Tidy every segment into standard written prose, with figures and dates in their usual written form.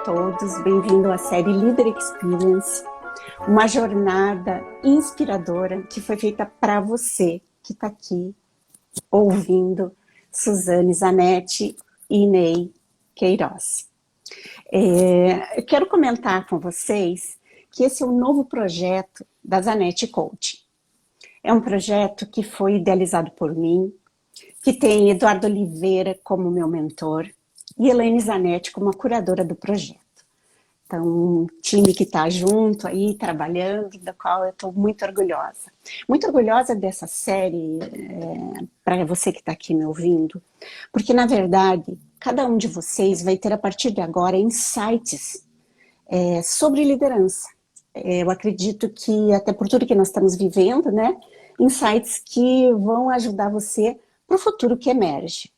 todos, bem-vindo à série Leader Experience, uma jornada inspiradora que foi feita para você que está aqui ouvindo Suzane Zanetti e Ney Queiroz. Eu quero comentar com vocês que esse é um novo projeto da Zanetti Coaching. É um projeto que foi idealizado por mim, que tem Eduardo Oliveira como meu mentor e Elaine Zanetti como a curadora do projeto. Então, um time que está junto aí, trabalhando, da qual eu estou muito orgulhosa. Muito orgulhosa dessa série, para você que está aqui me ouvindo, porque, na verdade, cada um de vocês vai ter, a partir de agora, insights sobre liderança. Eu acredito que, até por tudo que nós estamos vivendo, né, insights que vão ajudar você para o futuro que emerge.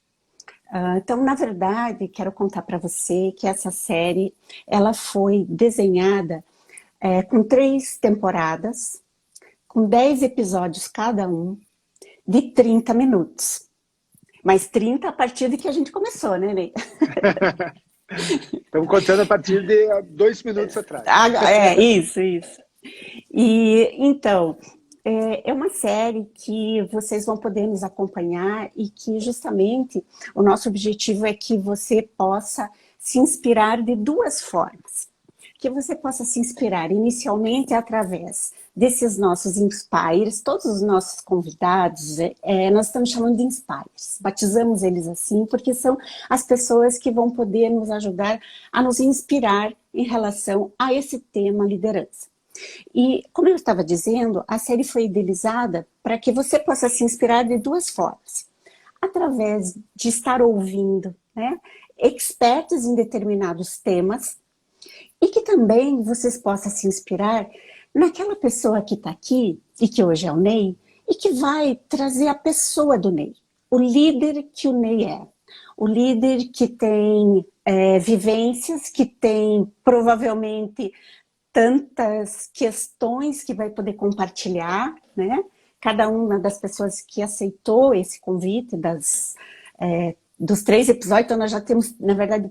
Então, na verdade, quero contar para você que essa série ela foi desenhada com 3 temporadas, com 10 episódios cada um, de 30 minutos. Mas 30 a partir de que a gente começou, né, Ney? Estamos contando a partir de 2 minutos atrás. Isso. E, então, é uma série que vocês vão poder nos acompanhar e que justamente o nosso objetivo é que você possa se inspirar de 2 formas. Que você possa se inspirar inicialmente através desses nossos inspires, todos os nossos convidados, nós estamos chamando de inspires, batizamos eles assim porque são as pessoas que vão poder nos ajudar a nos inspirar em relação a esse tema liderança. E, como eu estava dizendo, a série foi idealizada para que você possa se inspirar de 2 formas. Através de estar ouvindo, né, expertos em determinados temas, e que também vocês possam se inspirar naquela pessoa que está aqui, e que hoje é o Ney, e que vai trazer a pessoa do Ney, o líder que o Ney é. O líder que tem vivências, que tem provavelmente tantas questões que vai poder compartilhar, né? Cada uma das pessoas que aceitou esse convite dos 3 episódios, então nós já temos, na verdade,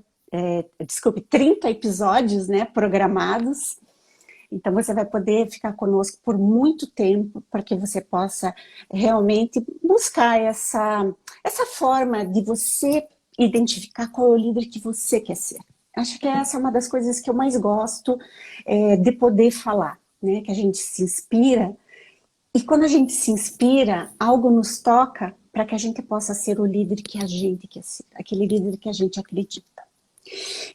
30 episódios, né, programados. Então você vai poder ficar conosco por muito tempo, para que você possa realmente buscar essa forma de você identificar qual é o líder que você quer ser. Acho que essa é uma das coisas que eu mais gosto de poder falar, né? Que a gente se inspira, e quando a gente se inspira, algo nos toca para que a gente possa ser o líder que a gente quer ser, aquele líder que a gente acredita.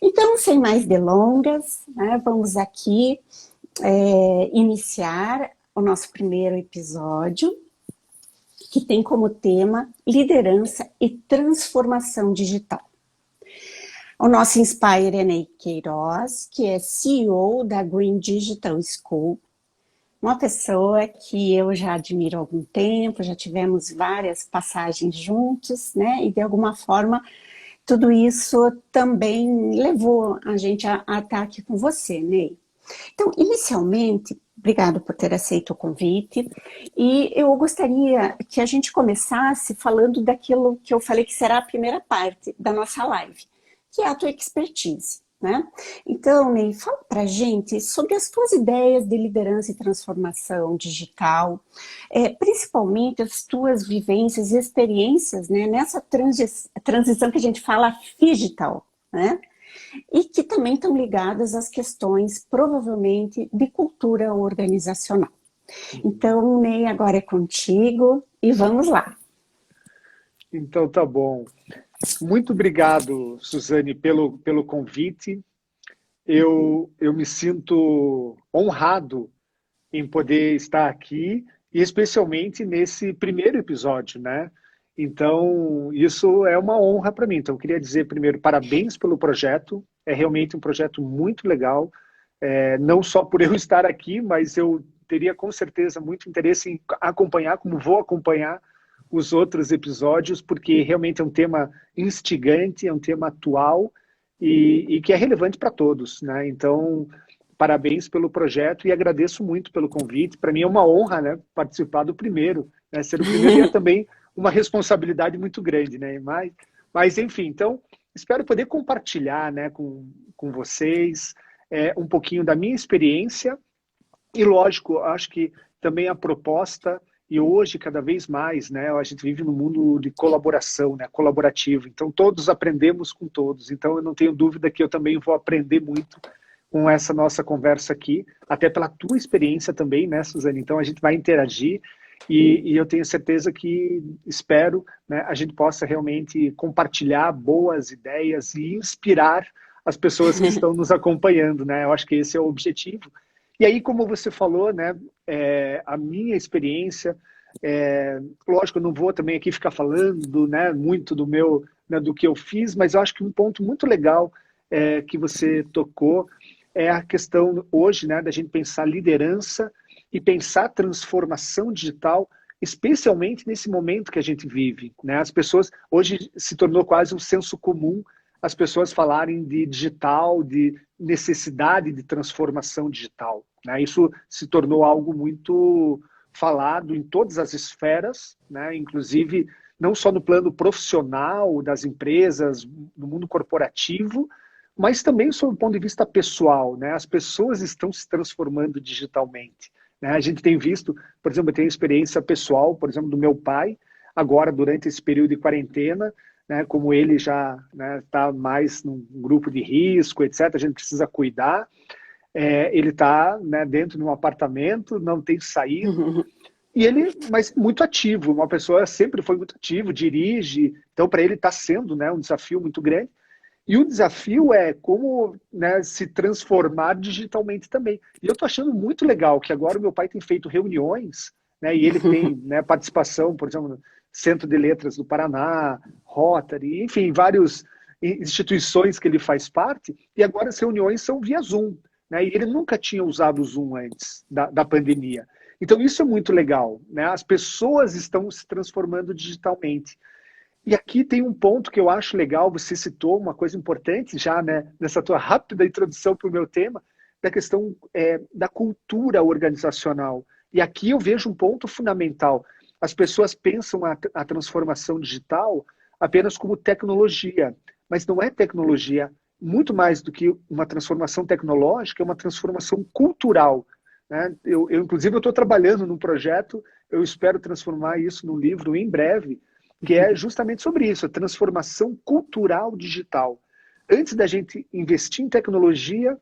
Então, sem mais delongas, né, vamos aqui iniciar o nosso primeiro episódio, que tem como tema liderança e transformação digital. O nosso Inspire é Ney Queiroz, que é CEO da Green Digital School, uma pessoa que eu já admiro há algum tempo, já tivemos várias passagens juntos, né? E de alguma forma tudo isso também levou a gente a estar aqui com você, Ney. Então, inicialmente, obrigado por ter aceito o convite, e eu gostaria que a gente começasse falando daquilo que eu falei que será a primeira parte da nossa live, que é a tua expertise, né? Então, Ney, fala pra gente sobre as tuas ideias de liderança e transformação digital, principalmente as tuas vivências e experiências, né, nessa transição que a gente fala digital, né? E que também estão ligadas às questões, provavelmente, de cultura organizacional. Então, Ney, agora é contigo e vamos lá. Então tá bom. Muito obrigado, Suzane, pelo convite. Eu me sinto honrado em poder estar aqui, e especialmente nesse primeiro episódio, né? Então, isso é uma honra para mim. Então, eu queria dizer primeiro parabéns pelo projeto. É realmente um projeto muito legal. Não só por eu estar aqui, mas eu teria com certeza muito interesse em acompanhar, como vou acompanhar os outros episódios, porque realmente é um tema instigante, é um tema atual e que é relevante para todos, né? Então, parabéns pelo projeto e agradeço muito pelo convite. Para mim é uma honra, né, participar do primeiro, né? Ser o primeiro e é também uma responsabilidade muito grande, né? Mas enfim, então espero poder compartilhar, né, com vocês um pouquinho da minha experiência e, lógico, acho que também a proposta, e hoje cada vez mais, né, a gente vive num mundo de colaboração, né, colaborativo, então todos aprendemos com todos, então eu não tenho dúvida que eu também vou aprender muito com essa nossa conversa aqui, até pela tua experiência também, né, Suzane? Então a gente vai interagir e eu tenho certeza que, espero, né, a gente possa realmente compartilhar boas ideias e inspirar as pessoas que estão nos acompanhando, né? Eu acho que esse é o objetivo. E aí, como você falou, né, a minha experiência, lógico, eu não vou também aqui ficar falando, né, muito do meu, né, do que eu fiz, mas eu acho que um ponto muito legal que você tocou é a questão hoje, né, da gente pensar liderança e pensar transformação digital, especialmente nesse momento que a gente vive, né? As pessoas, hoje se tornou quase um senso comum as pessoas falarem de digital, de necessidade de transformação digital, né? Isso se tornou algo muito falado em todas as esferas, né? Inclusive não só no plano profissional das empresas, no mundo corporativo, mas também sob o ponto de vista pessoal, né? As pessoas estão se transformando digitalmente, né? A gente tem visto, por exemplo, eu tenho experiência pessoal, por exemplo, do meu pai, agora durante esse período de quarentena, né, como ele já está, né, mais num grupo de risco, etc., a gente precisa cuidar. Ele está, né, dentro de um apartamento, não tem saído, e ele, mas muito ativo, uma pessoa sempre foi muito ativo, dirige, então para ele está sendo, né, um desafio muito grande. E o desafio é como, né, se transformar digitalmente também. E eu estou achando muito legal que agora o meu pai tem feito reuniões, né, e ele tem, né, participação, por exemplo, no Centro de Letras do Paraná, Rotary, enfim, várias instituições que ele faz parte, e agora as reuniões são via Zoom, né, e ele nunca tinha usado o Zoom antes da pandemia. Então isso é muito legal, né, as pessoas estão se transformando digitalmente. E aqui tem um ponto que eu acho legal, você citou uma coisa importante já, né, nessa tua rápida introdução para o meu tema, da questão da cultura organizacional. E aqui eu vejo um ponto fundamental. As pessoas pensam a transformação digital apenas como tecnologia, mas não é tecnologia. Muito mais do que uma transformação tecnológica, é uma transformação cultural, né? Inclusive, eu estou trabalhando num projeto, eu espero transformar isso num livro em breve, que é justamente sobre isso, a transformação cultural digital. Antes da gente investir em tecnologia,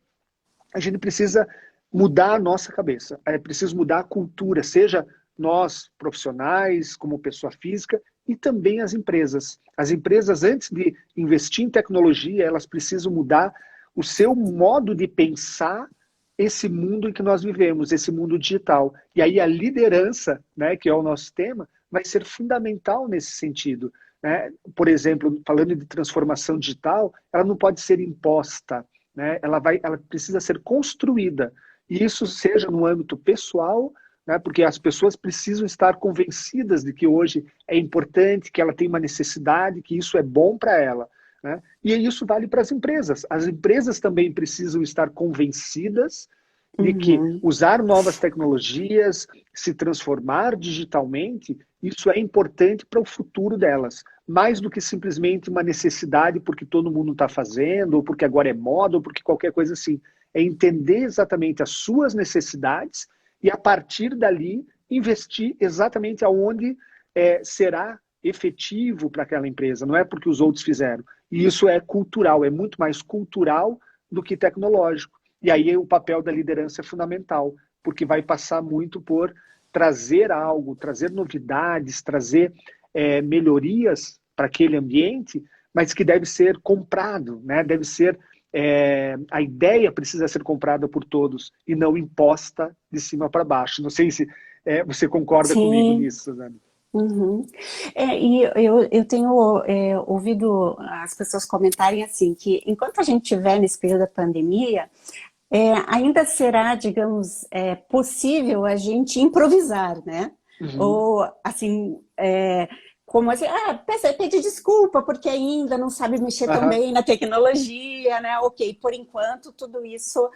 a gente precisa mudar a nossa cabeça, é preciso mudar a cultura, seja nós profissionais, como pessoa física, e também as empresas. As empresas, antes de investir em tecnologia, elas precisam mudar o seu modo de pensar esse mundo em que nós vivemos, esse mundo digital. E aí a liderança, né, que é o nosso tema, vai ser fundamental nesse sentido, né? Por exemplo, falando de transformação digital, ela não pode ser imposta, né? Ela precisa ser construída. E isso seja no âmbito pessoal, né? Porque as pessoas precisam estar convencidas de que hoje é importante, que ela tem uma necessidade, que isso é bom para ela, né? E isso vale para as empresas. As empresas também precisam estar convencidas de que usar novas tecnologias, se transformar digitalmente, isso é importante para o futuro delas. Mais do que simplesmente uma necessidade porque todo mundo está fazendo, ou porque agora é moda, ou porque qualquer coisa assim. É entender exatamente as suas necessidades e, a partir dali, investir exatamente aonde será efetivo para aquela empresa. Não é porque os outros fizeram. E isso é cultural, é muito mais cultural do que tecnológico. E aí o papel da liderança é fundamental, porque vai passar muito por trazer algo, trazer novidades, trazer melhorias para aquele ambiente, mas que deve ser comprado, né? Deve ser a ideia precisa ser comprada por todos e não imposta de cima para baixo. Não sei se você concorda comigo Sim. nisso, Suzane. Uhum. E eu tenho ouvido as pessoas comentarem assim, que enquanto a gente estiver nesse período da pandemia, ainda será, digamos, possível a gente improvisar, né? Uhum. Ou, assim, como assim, pedir desculpa porque ainda não sabe mexer tão Aham. bem na tecnologia, né? Ok, por enquanto tudo isso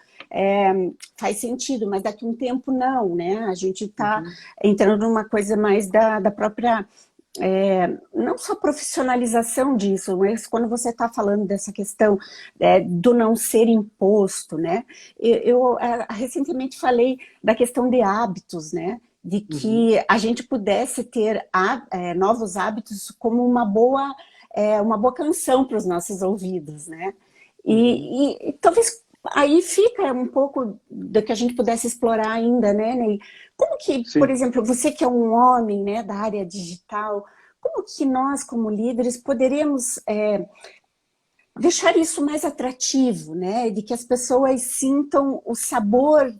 faz sentido, mas daqui a um tempo não, né? A gente está Uhum. entrando numa coisa mais da própria não só profissionalização disso, mas quando você está falando dessa questão do não ser imposto, né? Recentemente falei da questão de hábitos, né? De Uhum, que a gente pudesse ter novos hábitos como uma boa canção para os nossos ouvidos, né? uhum. E talvez aí fica um pouco do que a gente pudesse explorar ainda, né, Ney? Como que, por Sim, exemplo, você que é um homem, né, da área digital, como que nós, como líderes, poderíamos deixar isso mais atrativo, né? De que as pessoas sintam o sabor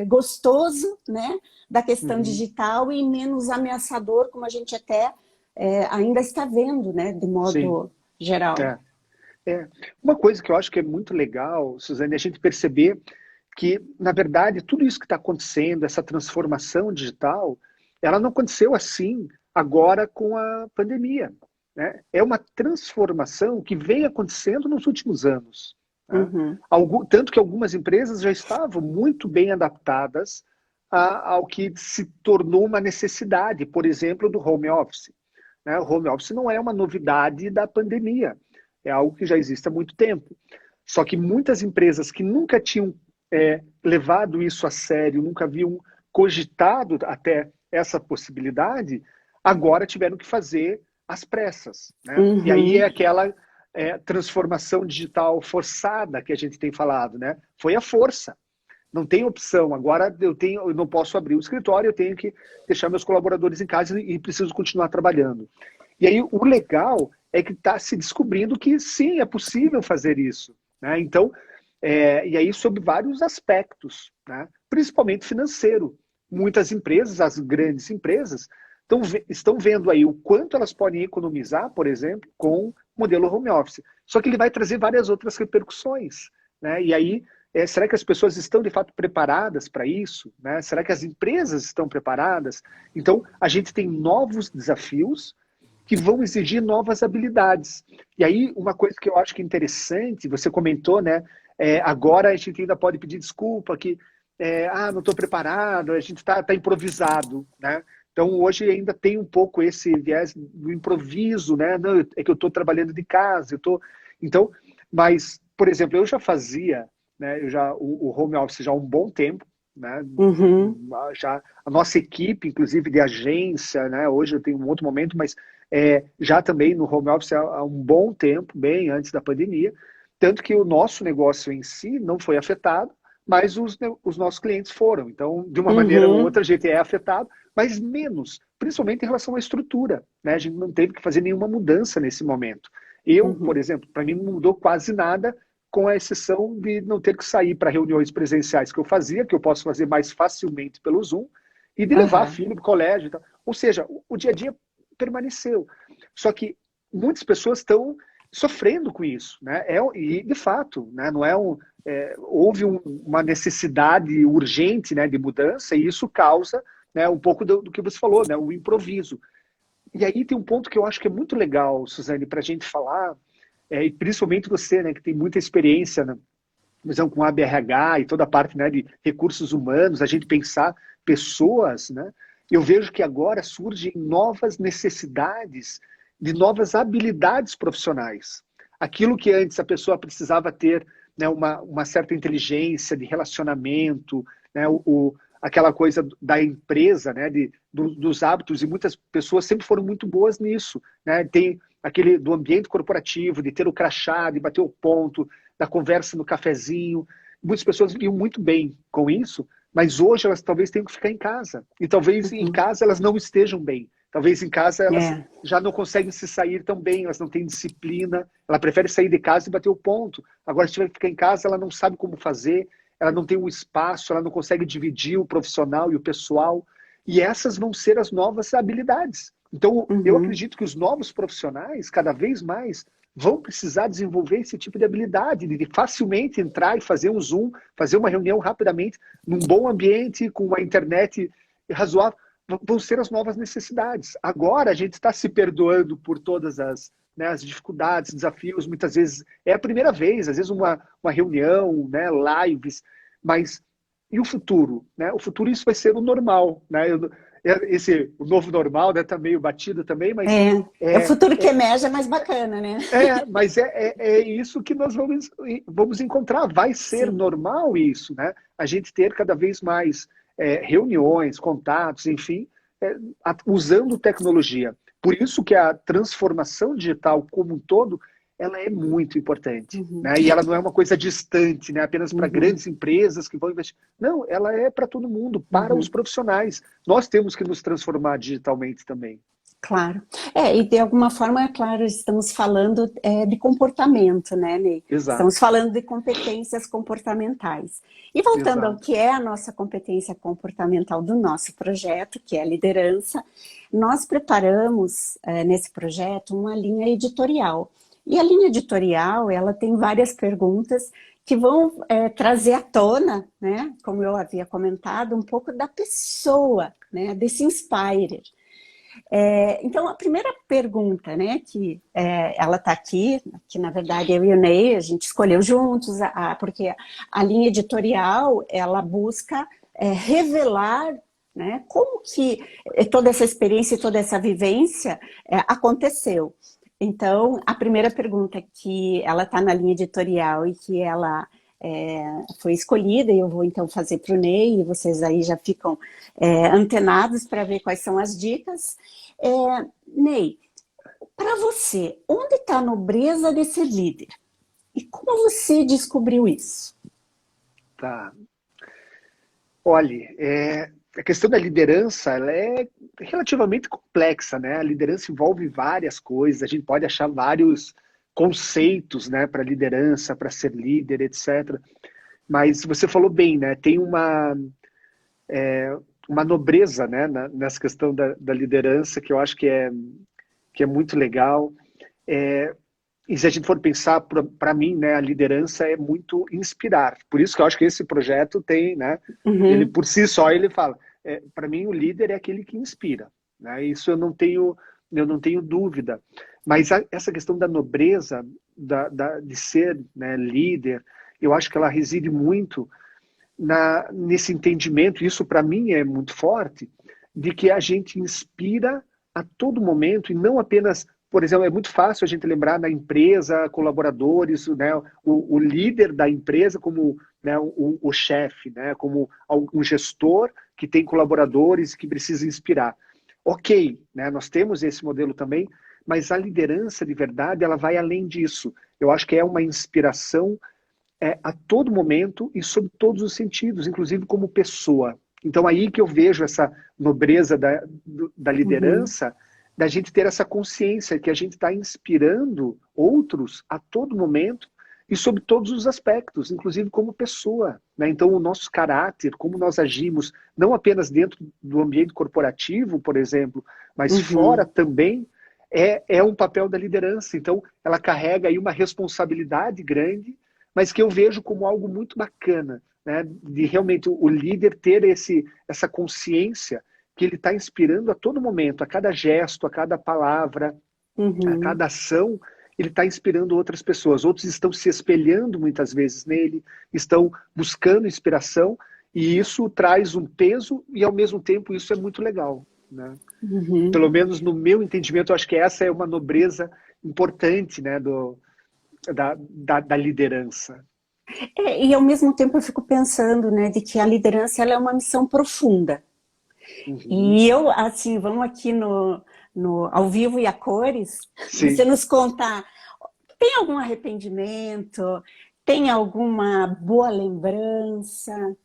gostoso, né, da questão uhum, digital e menos ameaçador, como a gente até ainda está vendo, né, de sim. modo geral. É. É. Uma coisa que eu acho que é muito legal, Suzane, é a gente perceber que, na verdade, tudo isso que está acontecendo, essa transformação digital, ela não aconteceu assim agora com a pandemia, né? É uma transformação que vem acontecendo nos últimos anos, né? Uhum, Tanto que algumas empresas já estavam muito bem adaptadas ao que se tornou uma necessidade, por exemplo, do home office, né? O home office não é uma novidade da pandemia, é algo que já existe há muito tempo. Só que muitas empresas que nunca tinham levado isso a sério, nunca haviam cogitado até essa possibilidade, agora tiveram que fazer às pressas, né? E aí é uhum, aquela transformação digital forçada que a gente tem falado, né? Foi a força. Não tem opção. Agora eu não posso abrir o escritório, eu tenho que deixar meus colaboradores em casa e preciso continuar trabalhando. E aí o legal é que está se descobrindo que sim, é possível fazer isso, né? Então, e aí sob vários aspectos, né? Principalmente financeiro. Muitas empresas, as grandes empresas, estão vendo aí o quanto elas podem economizar, por exemplo, com o modelo home office. Só que ele vai trazer várias outras repercussões, né? E aí será que as pessoas estão de fato preparadas para isso? Né? Será que as empresas estão preparadas? Então, a gente tem novos desafios que vão exigir novas habilidades. E aí, uma coisa que eu acho que é interessante, você comentou, né? Agora a gente ainda pode pedir desculpa que não estou preparado, a gente está improvisado, né? Então hoje ainda tem um pouco esse viés do improviso, né? Não, é que eu estou trabalhando de casa, eu tô. Então, mas, por exemplo, eu já fazia, né? O home office já há um bom tempo, né? uhum, Já a nossa equipe, inclusive de agência, né? Hoje eu tenho um outro momento, mas já também no home office há um bom tempo, bem antes da pandemia, tanto que o nosso negócio em si não foi afetado, mas os nossos clientes foram. Então, de uma maneira ou uhum, outra, a gente é afetado, mas menos, principalmente em relação à estrutura, né? A gente não teve que fazer nenhuma mudança nesse momento. Eu, por uhum, exemplo, para mim não mudou quase nada, com a exceção de não ter que sair para reuniões presenciais que eu fazia, que eu posso fazer mais facilmente pelo Zoom, e de levar a aham, filha para o colégio. Ou seja, o dia a dia permaneceu. Só que muitas pessoas estão sofrendo com isso, né? E de fato, né? Não houve uma necessidade urgente, né, de mudança e isso causa, né, um pouco do que você falou, né, o improviso. E aí tem um ponto que eu acho que é muito legal, Suzane, para a gente falar, e principalmente você, né, que tem muita experiência na visão com a BRH e toda a parte, né, de recursos humanos, a gente pensar pessoas, né? Eu vejo que agora surgem novas necessidades de novas habilidades profissionais. Aquilo que antes a pessoa precisava ter, né, uma certa inteligência de relacionamento, né, aquela coisa da empresa, né, dos hábitos, e muitas pessoas sempre foram muito boas nisso. Né? Tem aquele do ambiente corporativo, de ter o crachá, de bater o ponto, da conversa no cafezinho. Muitas pessoas iam muito bem com isso, mas hoje elas talvez tenham que ficar em casa. E talvez em uhum, casa elas não estejam bem. Talvez em casa elas é, já não conseguem se sair tão bem, elas não têm disciplina, ela prefere sair de casa e bater o ponto. Agora, se tiver que ficar em casa, ela não sabe como fazer, ela não tem um espaço, ela não consegue dividir o profissional e o pessoal. E essas vão ser as novas habilidades. Então, eu uhum, acredito que os novos profissionais, cada vez mais, vão precisar desenvolver esse tipo de habilidade, de facilmente entrar e fazer um Zoom, fazer uma reunião rapidamente, num bom ambiente, com uma internet razoável. Vão ser as novas necessidades. Agora a gente está se perdoando por todas né, as dificuldades, desafios, muitas vezes é a primeira vez, às vezes uma reunião, né, lives, mas e o futuro? Né? O futuro isso vai ser o normal. Né? o novo normal, né, tá meio batido também, mas É o futuro que emerge, é mais bacana, né? mas é isso que nós vamos encontrar. Vai ser Sim. normal isso, né? A gente ter cada vez mais reuniões, contatos, enfim, usando tecnologia. Por isso que a transformação digital como um todo, ela é muito importante, Uhum. né? E ela não é uma coisa distante, né? Apenas para Uhum. grandes empresas que vão investir. Não, ela é para todo mundo, para os Uhum. profissionais. Nós temos que nos transformar digitalmente também. Claro. E de alguma forma, é claro, estamos falando de comportamento, né, Ney? Estamos Exato, falando de competências comportamentais. E voltando ao exato. que é a nossa competência comportamental do nosso projeto, que é a liderança, nós preparamos nesse projeto uma linha editorial. E a linha editorial, ela tem várias perguntas que vão trazer à tona, né, como eu havia comentado, um pouco da pessoa, né, desse inspirer. Então, a primeira pergunta, né, que ela está aqui, que na verdade eu e o Ney, a gente escolheu juntos, porque a linha editorial, ela busca revelar, né, como que toda essa experiência e toda essa vivência aconteceu. Então, a primeira pergunta que ela está na linha editorial e que ela foi escolhida, e eu vou então fazer para o Ney, e vocês aí já ficam antenados para ver quais são as dicas. Ney, para você, onde está a nobreza de ser líder? E como você descobriu isso? Tá. Olhe, a questão da liderança, ela é relativamente complexa, né? A liderança envolve várias coisas, a gente pode achar vários conceitos, né, para liderança, para ser líder, etc. Mas você falou bem, né? Tem uma nobreza, né, nessa questão da liderança que eu acho que é muito legal. E se a gente for pensar, para mim, né, a liderança é muito inspirar. Por isso que eu acho que esse projeto tem, né, ele Uhum, por si só, ele fala, para mim o líder é aquele que inspira. Né? Isso eu não tenho dúvida. Mas essa questão da nobreza, de ser, né, líder, eu acho que ela reside muito nesse entendimento, isso para mim é muito forte, de que a gente inspira a todo momento e não apenas, por exemplo, é muito fácil a gente lembrar na empresa, colaboradores, né, o líder da empresa como, né, o chefe, né, como um gestor que tem colaboradores que precisa inspirar. Ok, né, nós temos esse modelo também, mas a liderança de verdade, ela vai além disso. Eu acho que é uma inspiração a todo momento e sob todos os sentidos, inclusive como pessoa. Então aí que eu vejo essa nobreza da uhum, liderança, da gente ter essa consciência que a gente está inspirando outros a todo momento e sob todos os aspectos, inclusive como pessoa. Né? Então o nosso caráter, como nós agimos, não apenas dentro do ambiente corporativo, por exemplo, mas fora uhum, também, é um papel da liderança. Então ela carrega aí uma responsabilidade grande, mas que eu vejo como algo muito bacana, né? De realmente o líder ter essa consciência que ele está inspirando a todo momento, a cada gesto, a cada palavra, a uhum. cada ação, ele está inspirando outras pessoas. Outros estão se espelhando muitas vezes nele, estão buscando inspiração, e isso traz um peso e, ao mesmo tempo, isso é muito legal. Né? Uhum. Pelo menos no meu entendimento, eu acho que essa é uma nobreza importante, né, da liderança. E ao mesmo tempo eu fico pensando, né, de que a liderança ela é uma missão profunda. Uhum. E eu, assim, vamos aqui no ao vivo e a cores, você Sim. nos contar, tem algum arrependimento? Tem alguma boa lembrança?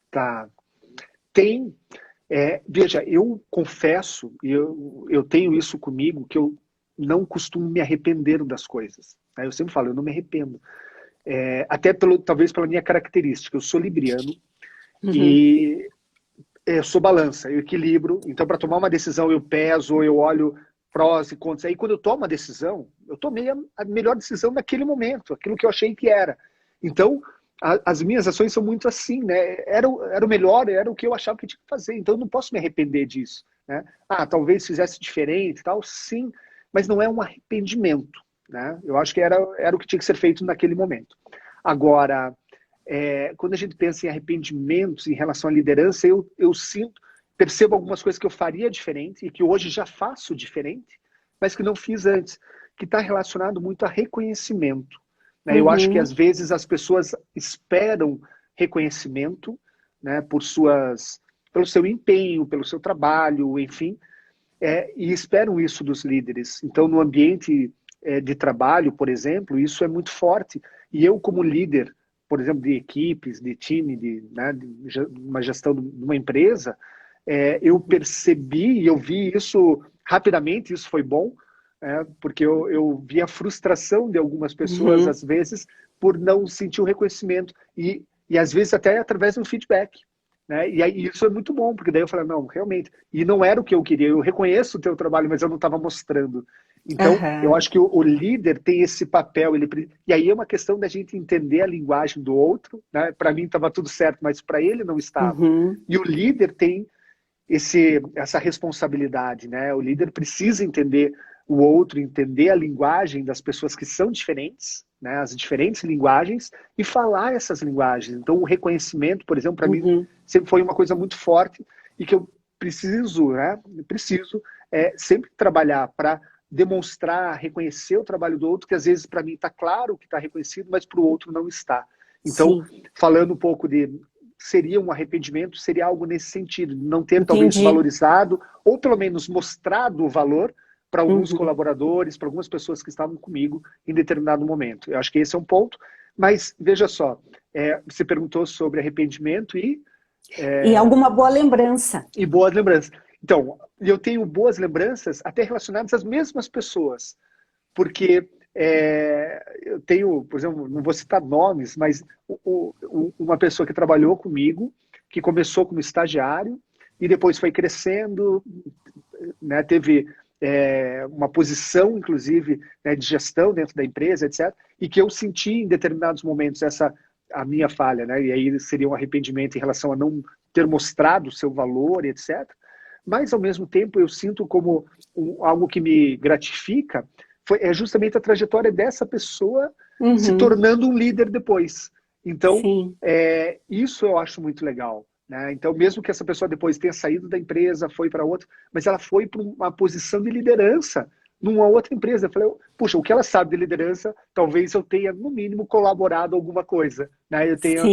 Tá. Tem. Veja, eu confesso, e eu tenho isso comigo, que eu não costumo me arrepender das coisas. Né? Eu sempre falo, eu não me arrependo. Até talvez pela minha característica. Eu sou libriano Uhum, e eu sou balança, eu equilibro. Então, para tomar uma decisão, eu peso, eu olho prós e contras. Aí, quando eu tomo uma decisão, eu tomei a melhor decisão naquele momento, aquilo que eu achei que era. Então, as minhas ações são muito assim, né? Era o melhor, era o que eu achava que tinha que fazer. Então, eu não posso me arrepender disso. Né? Talvez fizesse diferente e tal, sim, mas não é um arrependimento. Né? Eu acho que era o que tinha que ser feito naquele momento. Agora, quando a gente pensa em arrependimentos em relação à liderança, eu sinto, percebo algumas coisas que eu faria diferente e que hoje já faço diferente, mas que não fiz antes, que está relacionado muito a reconhecimento, né? Eu acho que às vezes as pessoas esperam reconhecimento, né, pelo seu empenho, pelo seu trabalho, enfim, e esperam isso dos líderes. Então, no ambiente de trabalho, por exemplo, isso é muito forte. E eu, como líder, por exemplo, de equipes, de time, né, de uma gestão de uma empresa, eu percebi e eu vi isso rapidamente, isso foi bom, porque eu vi a frustração de algumas pessoas, às vezes, por não sentir o reconhecimento. E às vezes até através do feedback. Né? E aí, isso é muito bom, porque daí eu falei, não, realmente, e não era o que eu queria, eu reconheço o teu trabalho, mas eu não estava mostrando. Então, eu acho que o líder tem esse papel, e aí é uma questão da gente entender a linguagem do outro, né? Para mim estava tudo certo, mas para ele não estava. E o líder tem essa responsabilidade, né? O líder precisa entender o outro, entender a linguagem das pessoas que são diferentes, né? As diferentes linguagens, e falar essas linguagens. Então, o reconhecimento, por exemplo, para mim, sempre foi uma coisa muito forte e que eu preciso, né? Preciso sempre trabalhar para demonstrar, reconhecer o trabalho do outro, que às vezes para mim está claro que está reconhecido, mas para o outro não está. Então, falando um pouco seria um arrependimento, seria algo nesse sentido, não ter talvez valorizado, ou pelo menos mostrado o valor para alguns colaboradores, para algumas pessoas que estavam comigo em determinado momento. Eu acho que esse é um ponto, mas veja só, você perguntou sobre arrependimento e alguma boa lembrança. E boas lembranças. Então, eu tenho boas lembranças até relacionadas às mesmas pessoas, porque eu tenho, por exemplo, não vou citar nomes, mas uma pessoa que trabalhou comigo, que começou como estagiário e depois foi crescendo, né, teve uma posição, inclusive, né, de gestão dentro da empresa, etc., e que eu senti em determinados momentos a minha falha, né, e aí seria um arrependimento em relação a não ter mostrado o seu valor, etc., mas, ao mesmo tempo, eu sinto como algo que me gratifica, é justamente a trajetória dessa pessoa se tornando um líder depois. Então, isso eu acho muito legal. Né? Então, mesmo que essa pessoa depois tenha saído da empresa, foi para outra, mas ela foi para uma posição de liderança numa outra empresa. Eu falei, puxa, o que ela sabe de liderança, talvez eu tenha, no mínimo, colaborado alguma coisa. Né? Eu tenha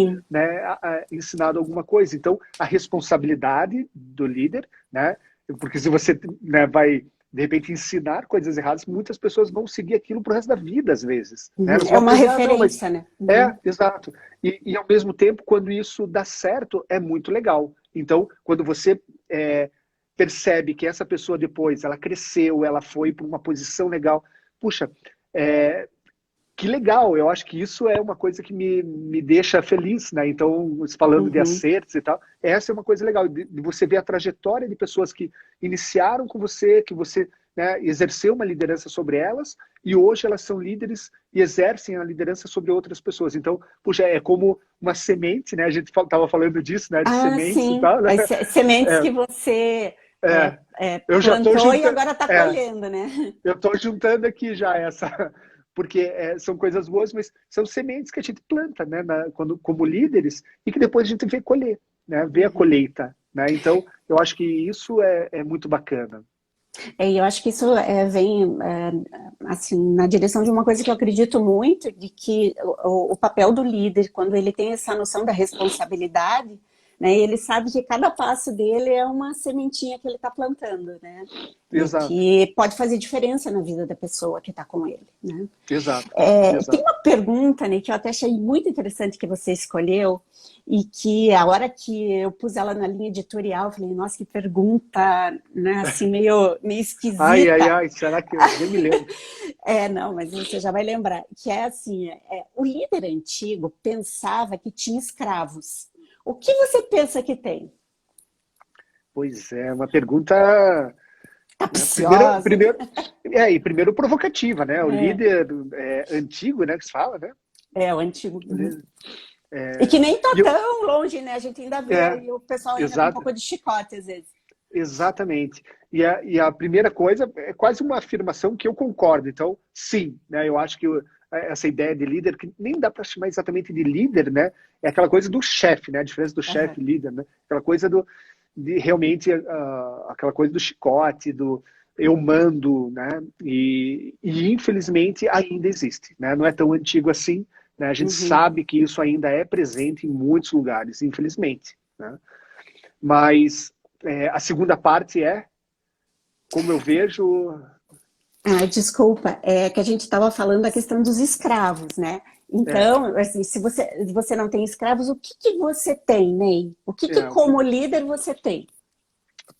ensinado alguma coisa. Então, a responsabilidade do líder, né? Porque se você, né, vai, de repente, ensinar coisas erradas, muitas pessoas vão seguir aquilo pro resto da vida, às vezes. Né? É uma referência, né? Exato. E, ao mesmo tempo, quando isso dá certo, é muito legal. Então, quando você percebe que essa pessoa depois, ela cresceu, ela foi para uma posição legal, puxa, que legal, eu acho que isso é uma coisa que me deixa feliz, né? Então, falando de acertos e tal, essa é uma coisa legal, de você ver a trajetória de pessoas que iniciaram com você, que você, né, exerceu uma liderança sobre elas, e hoje elas são líderes e exercem a liderança sobre outras pessoas. Então, puxa, é como uma semente, né? A gente estava falando disso, né? De sementes e tal, né? As sementes que você eu já tô plantou e agora está colhendo, né? Eu estou juntando aqui já porque são coisas boas, mas são sementes que a gente planta, né, como líderes, e que depois a gente vê colher, né, vê a colheita. Né? Então, eu acho que isso é muito bacana. E eu acho que isso vem assim, na direção de uma coisa que eu acredito muito, de que o papel do líder, quando ele tem essa noção da responsabilidade, né, ele sabe que cada passo dele é uma sementinha que ele está plantando, né? Exato. E que pode fazer diferença na vida da pessoa que está com ele. Né? Exato. Tem uma pergunta, né, que eu até achei muito interessante que você escolheu, e que a hora que eu pus ela na linha editorial, eu falei, nossa, que pergunta, né, assim, meio esquisita. Ai, será que eu nem me lembro? Não, mas você já vai lembrar, que é assim, o líder antigo pensava que tinha escravos. O que você pensa que tem? Pois é, uma pergunta... Capciosa. Primeiro provocativa, né? O líder antigo, né, que se fala, né? O antigo. E que nem tá tão longe, né? A gente ainda vê e o pessoal ainda tem um pouco de chicote, às vezes. Exatamente. E a primeira coisa é quase uma afirmação que eu concordo. Então, sim, né? Eu acho que essa ideia de líder, que nem dá para chamar exatamente de líder, né? É aquela coisa do chefe, né? A diferença do chefe e líder, né? Aquela coisa de realmente aquela coisa do chicote, do eu mando, né? E infelizmente ainda existe, né? Não é tão antigo assim, né? A gente Uhum. sabe que isso ainda é presente em muitos lugares, infelizmente, né? Mas a segunda parte é, como eu vejo... Ah, desculpa, é que a gente estava falando da questão dos escravos, né? É, Então, assim, se você não tem escravos, o que que você tem, Ney? O que que é, o que, como líder você tem?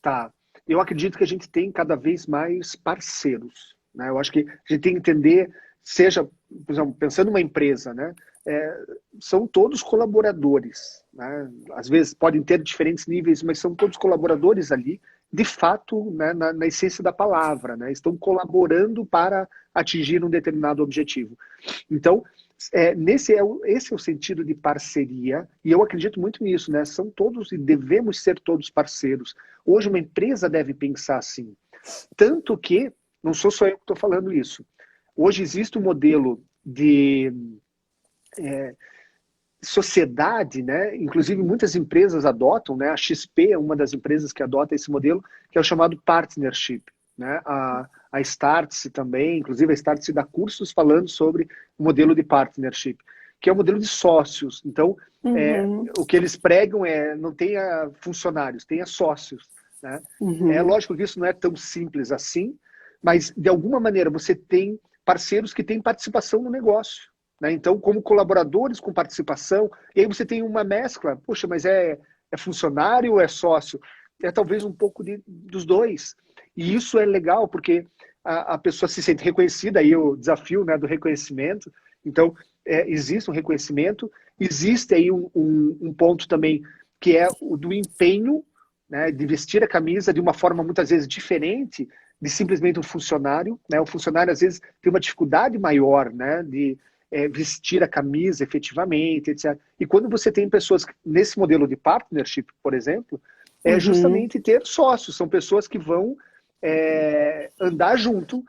tá. Eu acredito que a gente tem cada vez mais parceiros, né? Eu acho que a gente tem que entender, seja, por exemplo, pensando numa empresa, né? É, são todos colaboradores, né? Às vezes podem ter diferentes níveis, mas são todos colaboradores ali, de fato, né, na essência da palavra, né? Estão colaborando para atingir um determinado objetivo. Então, esse é o sentido de parceria, e eu acredito muito nisso, né? São todos e devemos ser todos parceiros. Hoje uma empresa deve pensar assim. Tanto que, não sou só eu que estou falando isso, hoje existe um modelo de sociedade, né? Inclusive muitas empresas adotam, né? A XP é uma das empresas que adota esse modelo, que é o chamado partnership, né? A Startse também, inclusive a Startse dá cursos falando sobre o modelo de partnership, que é o modelo de sócios. Então, Uhum, o que eles pregam é não tenha funcionários, tenha sócios, né? É uhum, lógico que isso não é tão simples assim, mas de alguma maneira você tem parceiros que têm participação no negócio, né? Então, como colaboradores com participação, e aí você tem uma mescla, poxa, mas é funcionário ou é sócio? É talvez um pouco dos dois. E isso é legal, porque a pessoa se sente reconhecida, aí o desafio, né, do reconhecimento. Então, existe um reconhecimento, existe aí um ponto também, que é o do empenho, né, de vestir a camisa de uma forma muitas vezes diferente de simplesmente um funcionário, né? O funcionário às vezes tem uma dificuldade maior, né, de vestir a camisa efetivamente, etc. E quando você tem pessoas nesse modelo de partnership, por exemplo, é uhum. justamente ter sócios, são pessoas que vão andar junto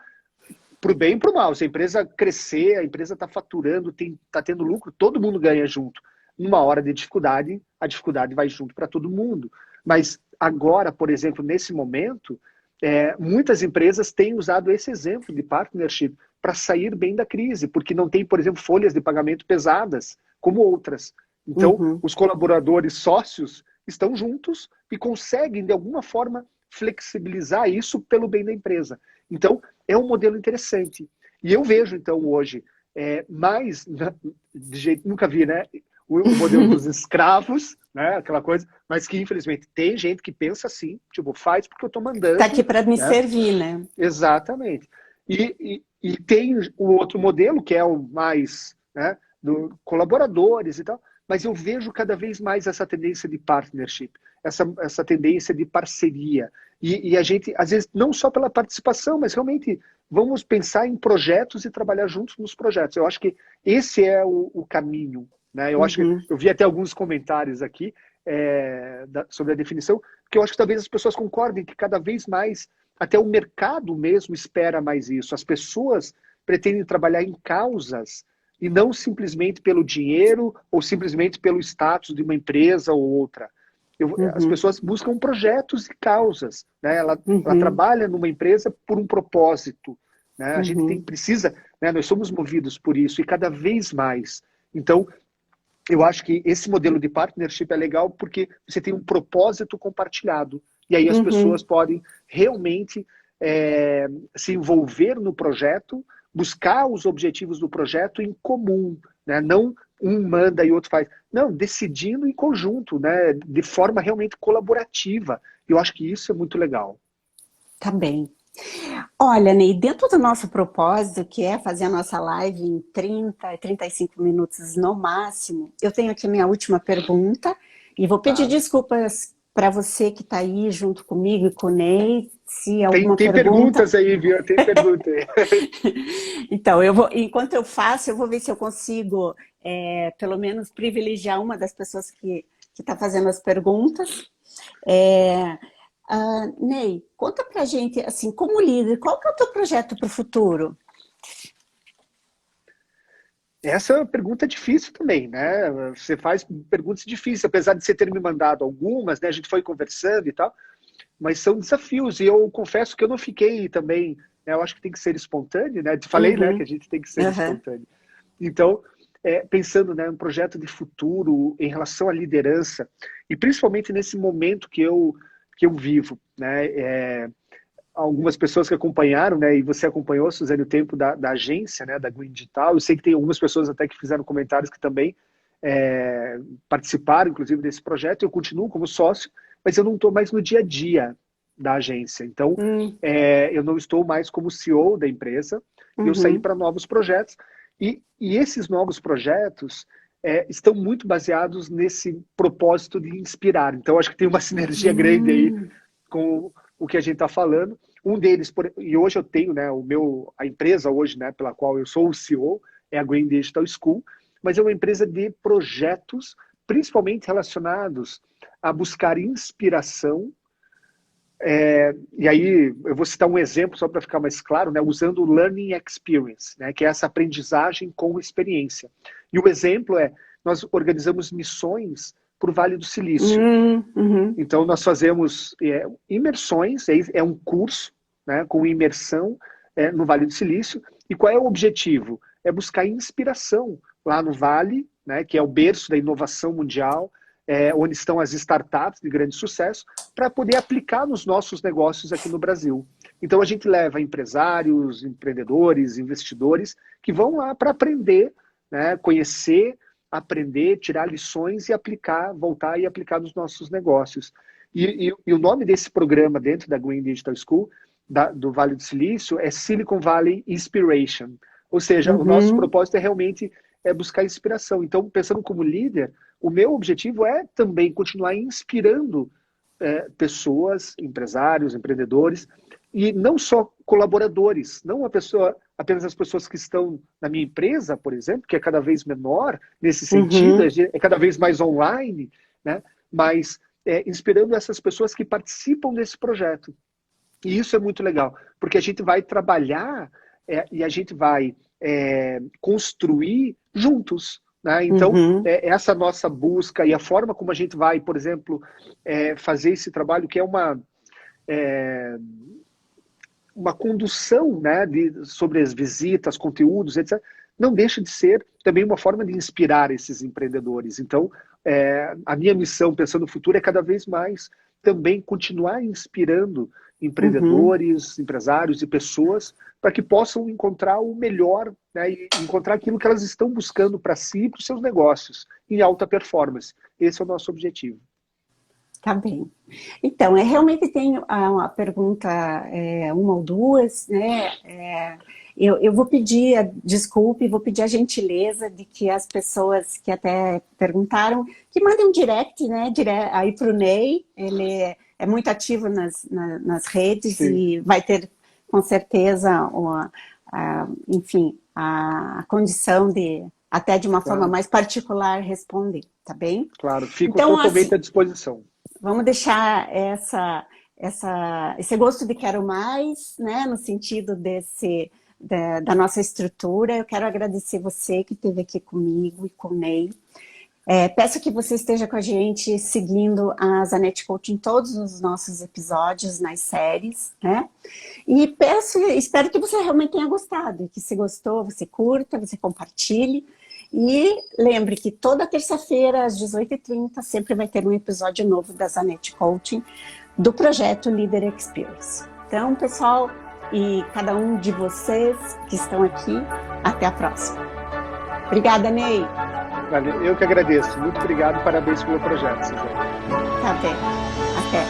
para o bem e para o mal. Se a empresa crescer, a empresa está faturando, está tendo lucro, todo mundo ganha junto. Numa hora de dificuldade, a dificuldade vai junto para todo mundo. Mas agora, por exemplo, nesse momento, muitas empresas têm usado esse exemplo de partnership para sair bem da crise, porque não tem, por exemplo, folhas de pagamento pesadas, como outras. Então, Uhum, os colaboradores sócios estão juntos e conseguem, de alguma forma, flexibilizar isso pelo bem da empresa. Então, é um modelo interessante. E eu vejo, então, hoje, mais, de jeito nunca vi, né? O modelo dos escravos, né? Aquela coisa, mas que, infelizmente, tem gente que pensa assim, tipo, faz porque eu estou tá aqui mandando, para me né? servir, né? Exatamente. E tem o outro modelo, que é o mais, né, do colaboradores e tal, mas eu vejo cada vez mais essa tendência de partnership, essa tendência de parceria. E a gente, às vezes, não só pela participação, mas realmente vamos pensar em projetos e trabalhar juntos nos projetos. Eu acho que esse é o caminho. Né? Eu acho que Uhum, eu vi até alguns comentários aqui sobre a definição, que eu acho que talvez as pessoas concordem que cada vez mais até o mercado mesmo espera mais isso. As pessoas pretendem trabalhar em causas e não simplesmente pelo dinheiro ou simplesmente pelo status de uma empresa ou outra. As uhum, pessoas buscam projetos e causas. Né? Ela uhum, trabalha numa empresa por um propósito. Né? A gente uhum, precisa, né? Nós somos movidos por isso e cada vez mais. Então, eu acho que esse modelo de partnership é legal porque você tem um propósito compartilhado. E aí as pessoas uhum. podem realmente se envolver no projeto, buscar os objetivos do projeto em comum, né? Não um manda e outro faz. Não, decidindo em conjunto, né? De forma realmente colaborativa. Eu acho que isso é muito legal. Tá bem. Olha, Ney, dentro do nosso propósito, que é fazer a nossa live em 35 minutos no máximo, eu tenho aqui a minha última pergunta e vou pedir Tá? desculpas para você que está aí junto comigo e com o Ney, se Tem, alguma tem pergunta. perguntas aí, viu? Tem pergunta aí. Então, enquanto eu faço, eu vou ver se eu consigo, pelo menos, privilegiar uma das pessoas que está fazendo as perguntas. É, Ney, conta pra gente, assim, como líder, qual que é o teu projeto para o futuro? Essa é uma pergunta difícil também, né? Você faz perguntas difíceis, apesar de você ter me mandado algumas, né? A gente foi conversando e tal, mas são desafios. E eu confesso que eu não fiquei também, né? Eu acho que tem que ser espontâneo, né? Te falei, né, que a gente tem que ser espontâneo. Então, pensando, né, um projeto de futuro em relação à liderança, e principalmente nesse momento que eu vivo, né? Algumas pessoas que acompanharam, né, e você acompanhou, Suzane, o tempo da agência, né, da Green Digital. Eu sei que tem algumas pessoas até que fizeram comentários que também participaram, inclusive, desse projeto. Eu continuo como sócio, mas eu não estou mais no dia a dia da agência. Então, eu não estou mais como CEO da empresa, e eu saí para novos projetos. E esses novos projetos estão muito baseados nesse propósito de inspirar. Então, acho que tem uma sinergia grande aí com o que a gente está falando. Um deles, e hoje eu tenho, né, a empresa hoje, né, pela qual eu sou o CEO, é a Green Digital School, mas é uma empresa de projetos, principalmente relacionados a buscar inspiração. E aí eu vou citar um exemplo só para ficar mais claro, né, usando o Learning Experience, né, que é essa aprendizagem com experiência. E o exemplo nós organizamos missões para o Vale do Silício. Então, nós fazemos imersões, é um curso, né, com imersão no Vale do Silício. E qual é o objetivo? É buscar inspiração lá no Vale, né, que é o berço da inovação mundial, onde estão as startups de grande sucesso, para poder aplicar nos nossos negócios aqui no Brasil. Então, a gente leva empresários, empreendedores, investidores, que vão lá para aprender, né, conhecer, aprender, tirar lições e aplicar, voltar e aplicar nos nossos negócios. E o nome desse programa dentro da Green Digital School, do Vale do Silício, é Silicon Valley Inspiration. Ou seja, o nosso propósito é realmente buscar inspiração. Então, pensando como líder, o meu objetivo é também continuar inspirando pessoas, empresários, empreendedores, e não só colaboradores, não apenas as pessoas que estão na minha empresa, por exemplo, que é cada vez menor nesse sentido, é cada vez mais online, né? Mas inspirando essas pessoas que participam desse projeto. E isso é muito legal, porque a gente vai trabalhar e a gente vai construir juntos. Né? Então, essa nossa busca e a forma como a gente vai, por exemplo, fazer esse trabalho, que é uma condução, né, sobre as visitas, conteúdos, etc., não deixa de ser também uma forma de inspirar esses empreendedores. Então, a minha missão, pensando no futuro, é cada vez mais também continuar inspirando empreendedores, empresários e pessoas para que possam encontrar o melhor, né, e encontrar aquilo que elas estão buscando para si e para os seus negócios, em alta performance. Esse é o nosso objetivo. Tá bem. Então, realmente tenho uma pergunta, uma ou duas, né? Eu vou pedir desculpa e vou pedir a gentileza de que as pessoas que até perguntaram, que mandem um direct, né? Aí para o Ney, ele é muito ativo nas redes. Sim. E vai ter, com certeza, enfim, a condição de, até de uma forma mais particular, responder, tá bem? Claro, fico totalmente assim, à disposição. Vamos deixar esse gosto de quero mais, né, no sentido da nossa estrutura. Eu quero agradecer você que esteve aqui comigo e com o Ney. Peço que você esteja com a gente seguindo a Zanetti Coaching em todos os nossos episódios, nas séries, né? E espero que você realmente tenha gostado. E que se gostou, você curta, você compartilhe. E lembre que toda terça-feira, às 18h30, sempre vai ter um episódio novo da Zanetti Coaching, do projeto Leader Experience. Então, pessoal, e cada um de vocês que estão aqui, até a próxima. Obrigada, Ney. Eu que agradeço. Muito obrigado. Parabéns pelo projeto, Suzane. Tá bem. Até.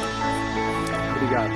Obrigado.